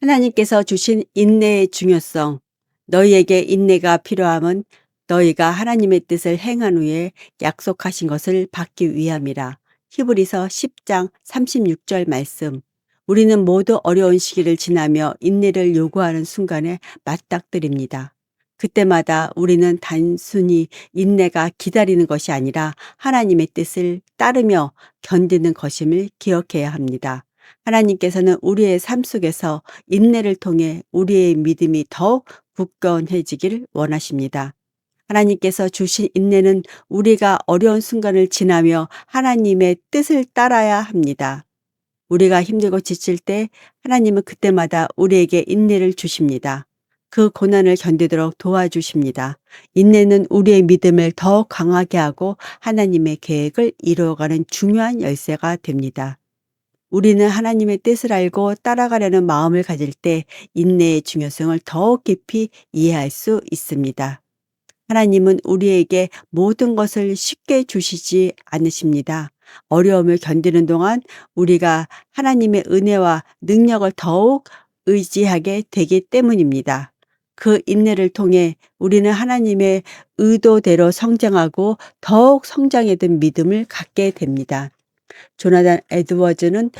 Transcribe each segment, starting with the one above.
하나님께서 주신 인내의 중요성. 너희에게 인내가 필요함은 너희가 하나님의 뜻을 행한 후에 약속하신 것을 받기 위함이라. 히브리서 10장 36절 말씀. 우리는 모두 어려운 시기를 지나며 인내를 요구하는 순간에 맞닥뜨립니다. 그때마다 우리는 단순히 인내가 기다리는 것이 아니라 하나님의 뜻을 따르며 견디는 것임을 기억해야 합니다. 하나님께서는 우리의 삶 속에서 인내를 통해 우리의 믿음이 더욱 굳건해지기를 원하십니다. 하나님께서 주신 인내는 우리가 어려운 순간을 지나며 하나님의 뜻을 따라야 합니다. 우리가 힘들고 지칠 때 하나님은 그때마다 우리에게 인내를 주십니다. 그 고난을 견디도록 도와주십니다. 인내는 우리의 믿음을 더 강하게 하고 하나님의 계획을 이루어가는 중요한 열쇠가 됩니다. 우리는 하나님의 뜻을 알고 따라가려는 마음을 가질 때 인내의 중요성을 더욱 깊이 이해할 수 있습니다. 하나님은 우리에게 모든 것을 쉽게 주시지 않으십니다. 어려움을 견디는 동안 우리가 하나님의 은혜와 능력을 더욱 의지하게 되기 때문입니다. 그 인내를 통해 우리는 하나님의 의도대로 성장하고 더욱 성장에 든 믿음을 갖게 됩니다. 조나단 에드워즈는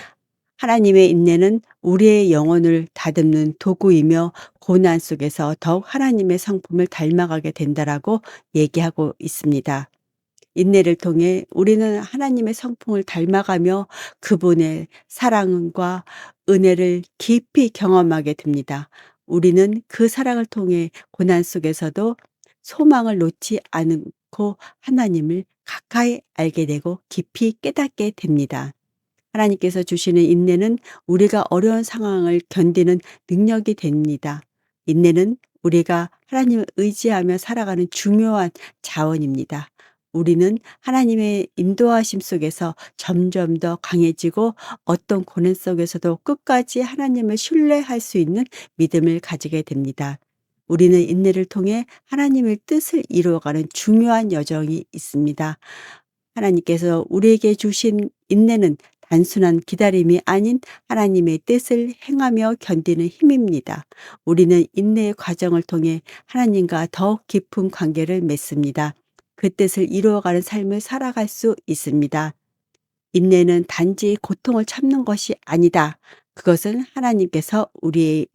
하나님의 인내는 우리의 영혼을 다듬는 도구이며 고난 속에서 더욱 하나님의 성품을 닮아가게 된다라고 얘기하고 있습니다. 인내를 통해 우리는 하나님의 성품을 닮아가며 그분의 사랑과 은혜를 깊이 경험하게 됩니다. 우리는 그 사랑을 통해 고난 속에서도 소망을 놓지 않고 하나님을 가까이 알게 되고 깊이 깨닫게 됩니다. 하나님께서 주시는 인내는 우리가 어려운 상황을 견디는 능력이 됩니다. 인내는 우리가 하나님을 의지하며 살아가는 중요한 자원입니다. 우리는 하나님의 인도하심 속에서 점점 더 강해지고 어떤 고난 속에서도 끝까지 하나님을 신뢰할 수 있는 믿음을 가지게 됩니다. 우리는 인내를 통해 하나님의 뜻을 이루어가는 중요한 여정이 있습니다. 하나님께서 우리에게 주신 인내는 단순한 기다림이 아닌 하나님의 뜻을 행하며 견디는 힘입니다. 우리는 인내의 과정을 통해 하나님과 더욱 깊은 관계를 맺습니다. 그 뜻을 이루어가는 삶을 살아갈 수 있습니다. 인내는 단지 고통을 참는 것이 아니다. 그것은 하나님께서 우리의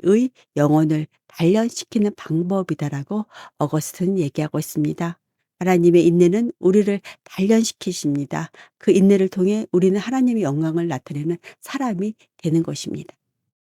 영혼을 단련시키는 방법이다라고 어거스틴은 얘기하고 있습니다. 하나님의 인내는 우리를 단련시키십니다. 그 인내를 통해 우리는 하나님의 영광을 나타내는 사람이 되는 것입니다.